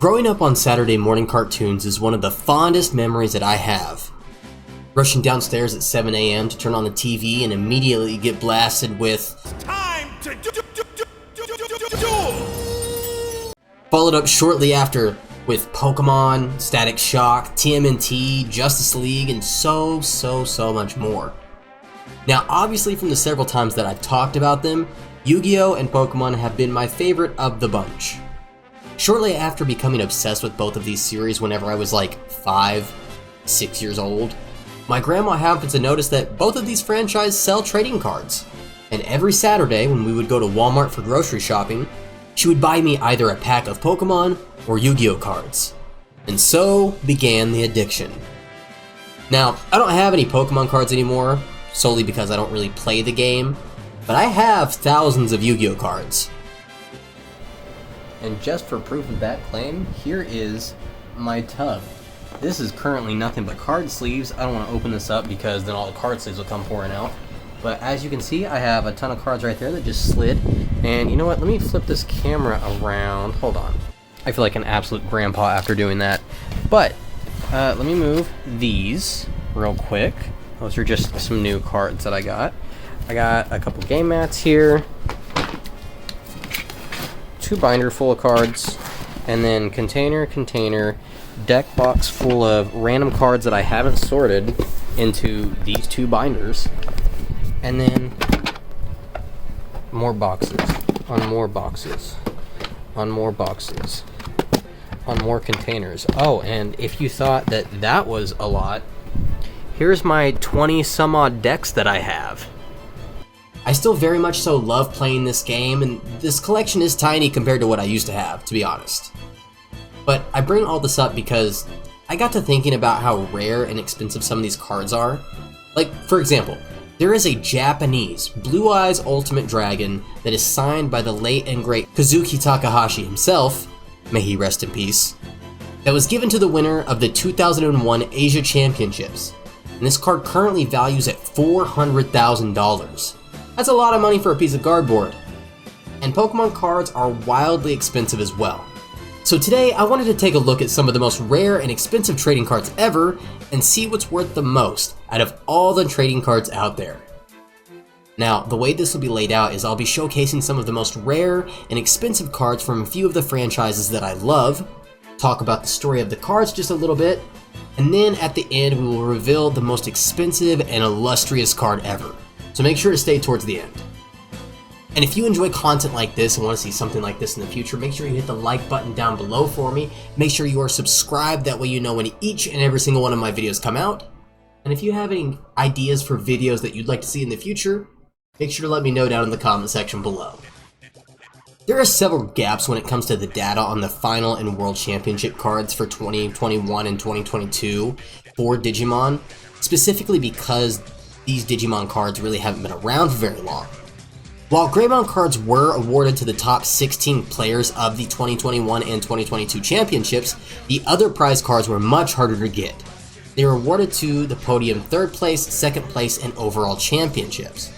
Growing up on Saturday morning cartoons is one of the fondest memories that I have. Rushing downstairs at 7 a.m. to turn on the TV and immediately get blasted with "Time to duel!" Followed up shortly after with Pokemon, Static Shock, TMNT, Justice League, and so much more. Now, obviously from the several times that I've talked about them, Yu-Gi-Oh! And Pokemon have been my favorite of the bunch. Shortly after becoming obsessed with both of these series whenever I was like 5, 6 years old, my grandma happened to notice that both of these franchises sell trading cards. And every Saturday when we would go to Walmart for grocery shopping, she would buy me either a pack of Pokemon or Yu-Gi-Oh! Cards. And so began the addiction. Now, I don't have any Pokemon cards anymore, solely because I don't really play the game, but I have thousands of Yu-Gi-Oh! Cards. And just for proof of that claim, here is my tub. This is currently nothing but card sleeves. I don't want to open this up because then all the card sleeves will come pouring out. But as you can see, I have a ton of cards right there that just slid. And you know what? Let me flip this camera around. Hold on. I feel like an absolute grandpa after doing that. But let me move these real quick. Those are just some new cards that I got. I got a couple game mats here. 2 binder full of cards. And then container, deck box full of random cards that I haven't sorted into these 2 binders. And then more boxes, on more boxes, on more boxes, on more containers. Oh, and if you thought that that was a lot, here's my 20 some odd decks that I have. I still very much so love playing this game, and this collection is tiny compared to what I used to have, to be honest. But I bring all this up because I got to thinking about how rare and expensive some of these cards are. Like, for example, there is a Japanese Blue Eyes Ultimate Dragon that is signed by the late and great Kazuki Takahashi himself, may he rest in peace, that was given to the winner of the 2001 Asia Championships. And this card currently values at $400,000. That's a lot of money for a piece of cardboard. And Pokemon cards are wildly expensive as well. So today I wanted to take a look at some of the most rare and expensive trading cards ever and see what's worth the most out of all the trading cards out there. Now, the way this will be laid out is I'll be showcasing some of the most rare and expensive cards from a few of the franchises that I love, talk about the story of the cards just a little bit, and then at the end we will reveal the most expensive and illustrious card ever. So make sure to stay towards the end. And if you enjoy content like this and want to see something like this in the future, make sure you hit the like button down below for me. Make sure you are subscribed, that way you know when each and every single one of my videos come out. And if you have any ideas for videos that you'd like to see in the future, make sure to let me know down in the comment section below. There are several gaps when it comes to the data on the Final and World Championship cards for 2021 and 2022 for Digimon, specifically because these Digimon cards really haven't been around for very long. While Greymon cards were awarded to the top 16 players of the 2021 and 2022 championships, the other prize cards were much harder to get. They were awarded to the podium 3rd place, 2nd place, and overall championships.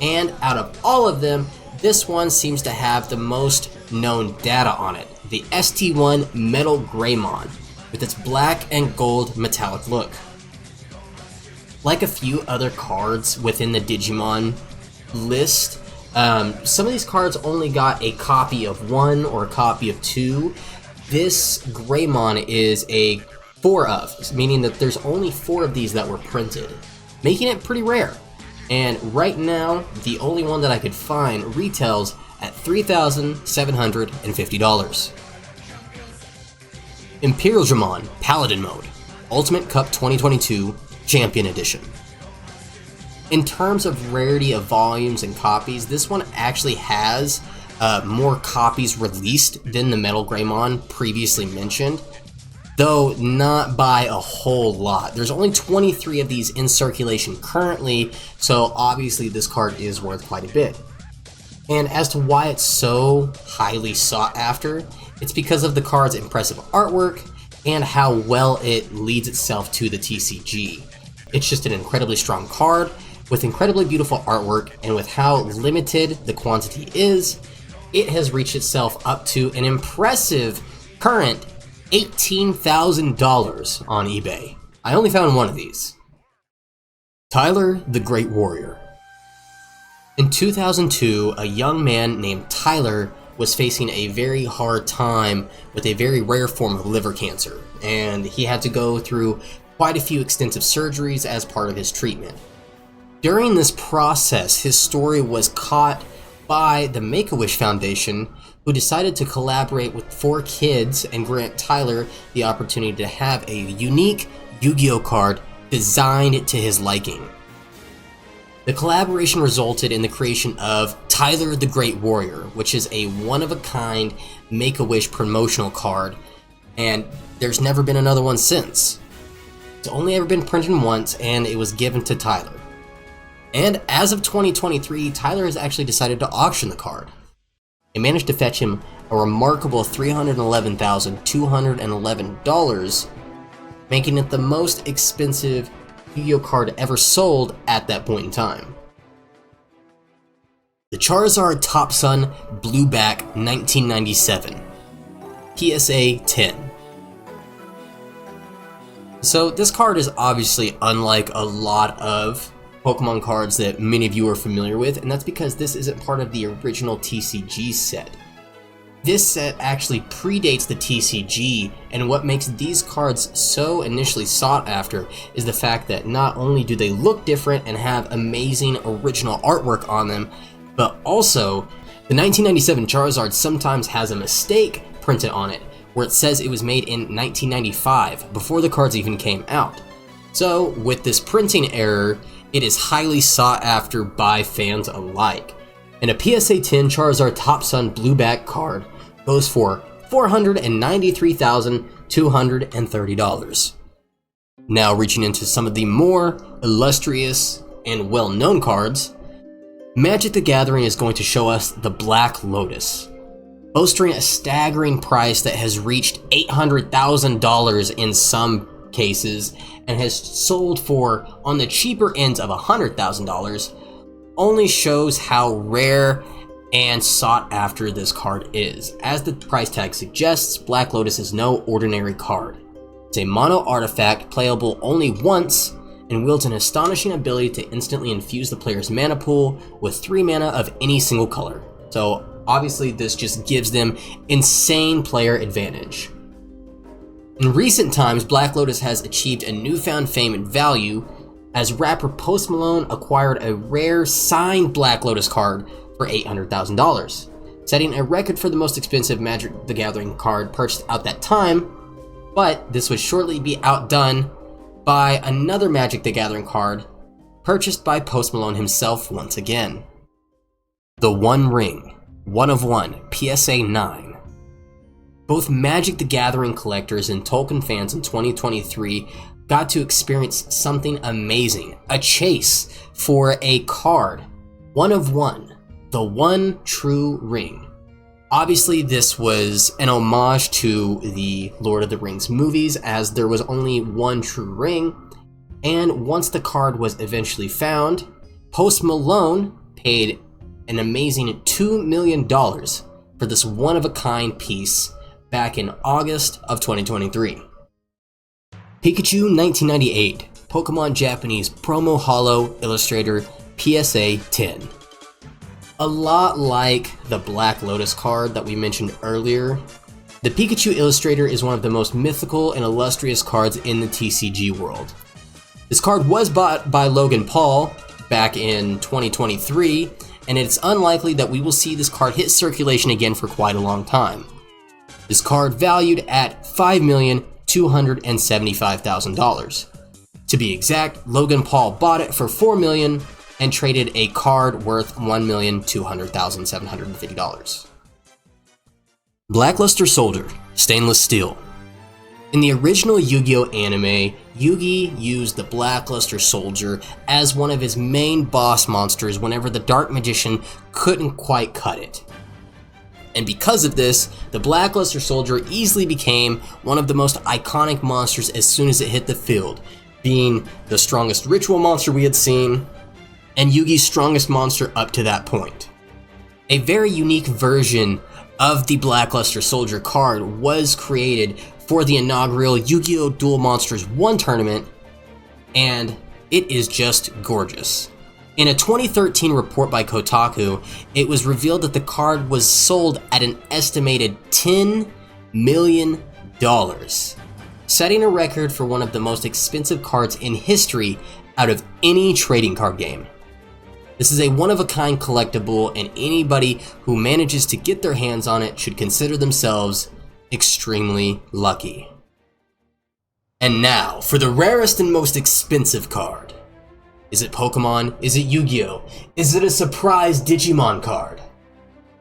And out of all of them, this one seems to have the most known data on it, the ST1 Metal Greymon, with its black and gold metallic look. Like a few other cards within the Digimon list, some of these cards only got a copy of 1 or a copy of 2. This Greymon is a 4 of, meaning that there's only 4 of these that were printed, making it pretty rare. And right now, the only one that I could find retails at $3,750. Imperial Dramon Paladin Mode, Ultimate Cup 2022 Champion Edition. In terms of rarity of volumes and copies, this one actually has more copies released than the Metal Greymon previously mentioned, though not by a whole lot. There's only 23 of these in circulation currently, so obviously this card is worth quite a bit. And as to why it's so highly sought after, it's because of the card's impressive artwork and how well it leads itself to the TCG. It's just an incredibly strong card, with incredibly beautiful artwork, and with how limited the quantity is, it has reached itself up to an impressive current $18,000 on eBay. I only found one of these. Tyler the Great Warrior. In 2002, a young man named Tyler was facing a very hard time with a very rare form of liver cancer, and he had to go through quite a few extensive surgeries as part of his treatment. During this process, his story was caught by the Make-A-Wish Foundation, who decided to collaborate with 4 kids and grant Tyler the opportunity to have a unique Yu-Gi-Oh card designed to his liking. The collaboration resulted in the creation of Tyler the Great Warrior, which is a one-of-a-kind Make-A-Wish promotional card, and there's never been another one since. It's only ever been printed once, and it was given to Tyler. And as of 2023, Tyler has actually decided to auction the card. It managed to fetch him a remarkable $311,211, making it the most expensive Yu-Gi-Oh card ever sold at that point in time. The Charizard Top Sun Blueback 1997, PSA 10. So this card is obviously unlike a lot of Pokemon cards that many of you are familiar with, and that's because this isn't part of the original TCG set. This set actually predates the TCG, and what makes these cards so initially sought after is the fact that not only do they look different and have amazing original artwork on them, but also the 1997 Charizard sometimes has a mistake printed on it, where it says it was made in 1995, before the cards even came out. So with this printing error, it is highly sought after by fans alike. And a PSA 10 Charizard Top Sun Blueback card goes for $493,230. Now reaching into some of the more illustrious and well-known cards, Magic the Gathering is going to show us the Black Lotus, boasting a staggering price that has reached $800,000 in some cases and has sold for on the cheaper ends of $100,000, only shows how rare and sought after this card is. As the price tag suggests, Black Lotus is no ordinary card. It's a mono artifact playable only once and wields an astonishing ability to instantly infuse the player's mana pool with 3 mana of any single color. So obviously this just gives them insane player advantage. In recent times, Black Lotus has achieved a newfound fame and value as rapper Post Malone acquired a rare signed Black Lotus card for $800,000, setting a record for the most expensive Magic the Gathering card purchased at that time, but this would shortly be outdone by another Magic the Gathering card purchased by Post Malone himself once again. The One Ring, 1 of 1, PSA 9. Both Magic the Gathering collectors and Tolkien fans in 2023 got to experience something amazing, a chase for a card, 1 of 1, the one true ring. Obviously this was an homage to the Lord of the Rings movies, as there was only one true ring, and once the card was eventually found, Post Malone paid an amazing $2 million for this one-of-a-kind piece back in August of 2023. Pikachu 1998, Pokemon Japanese Promo Holo Illustrator, PSA 10. A lot like the Black Lotus card that we mentioned earlier, the Pikachu Illustrator is one of the most mythical and illustrious cards in the TCG world. This card was bought by Logan Paul back in 2023, and it's unlikely that we will see this card hit circulation again for quite a long time. This card valued at $5,275,000. To be exact, Logan Paul bought it for $4 million and traded a card worth $1,200,750. Blackluster Soldier, Stainless Steel. In the original Yu-Gi-Oh anime, Yugi used the Blackluster Soldier as one of his main boss monsters whenever the Dark Magician couldn't quite cut it. And because of this, the Blackluster Soldier easily became one of the most iconic monsters as soon as it hit the field, being the strongest ritual monster we had seen, and Yugi's strongest monster up to that point. A very unique version of the Blackluster Soldier card was created for the inaugural Yu-Gi-Oh! Duel Monsters 1 tournament, and it is just gorgeous. In a 2013 report by Kotaku, it was revealed that the card was sold at an estimated $10 million, setting a record for one of the most expensive cards in history out of any trading card game. This is a one-of-a-kind collectible, and anybody who manages to get their hands on it should consider themselves extremely lucky. And now, for the rarest and most expensive card. Is it Pokemon? Is it Yu-Gi-Oh? Is it a surprise Digimon card?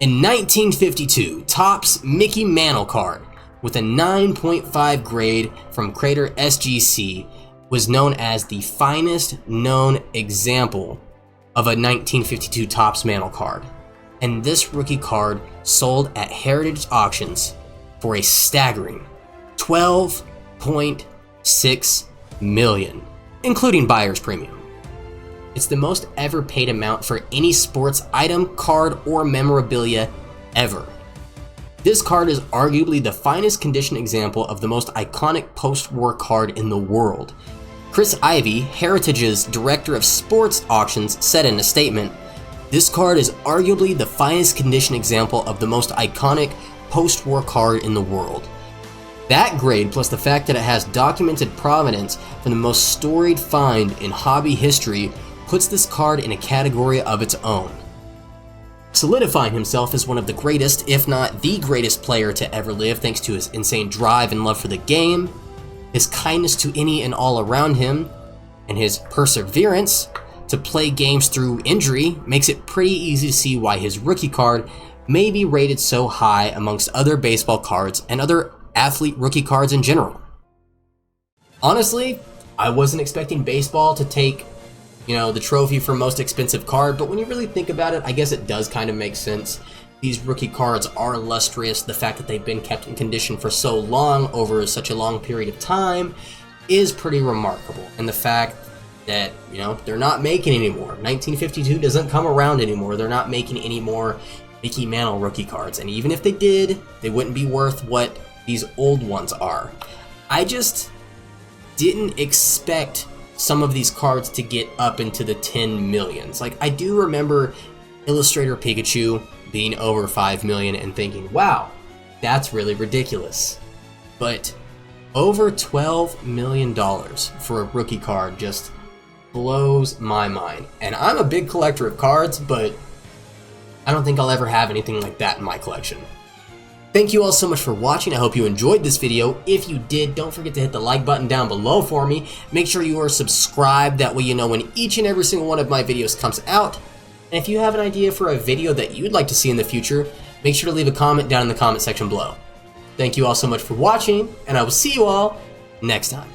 In 1952, Topps Mickey Mantle card, with a 9.5 grade from Crater SGC, was known as the finest known example of a 1952 Topps Mantle card. And this rookie card sold at Heritage Auctions for a staggering $12.6 million, including buyer's premium. It's the most ever paid amount for any sports item, card, or memorabilia ever. This card is arguably the finest condition example of the most iconic post-war card in the world. Chris Ivey, Heritage's director of sports auctions, said in a statement, "This card is arguably the finest condition example of the most iconic post-war card in the world. That grade, plus the fact that it has documented provenance from the most storied find in hobby history, puts this card in a category of its own." Solidifying himself as one of the greatest, if not the greatest player to ever live, thanks to his insane drive and love for the game, his kindness to any and all around him, and his perseverance to play games through injury, makes it pretty easy to see why his rookie card may be rated so high amongst other baseball cards and other athlete rookie cards in general. Honestly, I wasn't expecting baseball to take, the trophy for most expensive card, but when you really think about it, I guess it does kind of make sense. These rookie cards are illustrious. The fact that they've been kept in condition for so long, over such a long period of time, is pretty remarkable. And the fact that, they're not making anymore. 1952 doesn't come around anymore. They're not making any more Mickey Mantle rookie cards. And even if they did, they wouldn't be worth what these old ones are. I just didn't expect some of these cards to get up into the 10 millions. Like, I do remember Illustrator Pikachu being over 5 million and thinking, wow, that's really ridiculous. But over $12 million for a rookie card just blows my mind. And I'm a big collector of cards, but I don't think I'll ever have anything like that in my collection. Thank you all so much for watching. I hope you enjoyed this video. If you did, don't forget to hit the like button down below for me. Make sure you are subscribed. That way you know when each and every single one of my videos comes out. And if you have an idea for a video that you'd like to see in the future, make sure to leave a comment down in the comment section below. Thank you all so much for watching, and I will see you all next time.